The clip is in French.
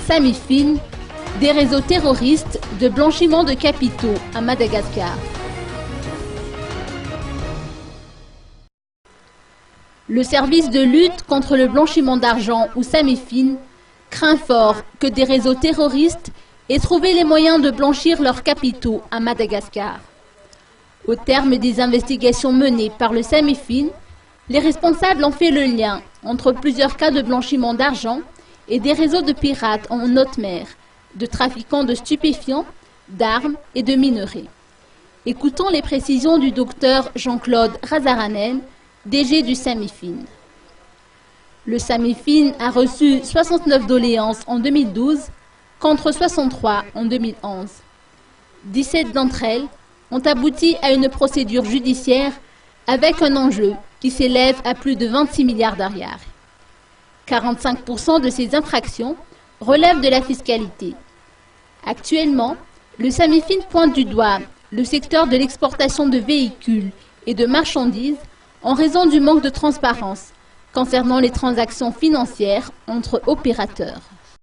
Samifine, des réseaux terroristes de blanchiment de capitaux à Madagascar. Le service de lutte contre le blanchiment d'argent ou Samifine craint fort que des réseaux terroristes aient trouvé les moyens de blanchir leurs capitaux à Madagascar. Au terme des investigations menées par le Samifine, les responsables ont fait le lien entre plusieurs cas de blanchiment d'argent et des réseaux de pirates en haute mer, de trafiquants de stupéfiants, d'armes et de minerais. Écoutons les précisions du docteur Jean-Claude Razaranen, DG du Samifine. Le Samifine a reçu 69 doléances en 2012 contre 63 en 2011. 17 d'entre elles ont abouti à une procédure judiciaire avec un enjeu qui s'élève à plus de 26 milliards d'ariary. 45% de ces infractions relèvent de la fiscalité. Actuellement, le Samifine pointe du doigt le secteur de l'exportation de véhicules et de marchandises en raison du manque de transparence concernant les transactions financières entre opérateurs.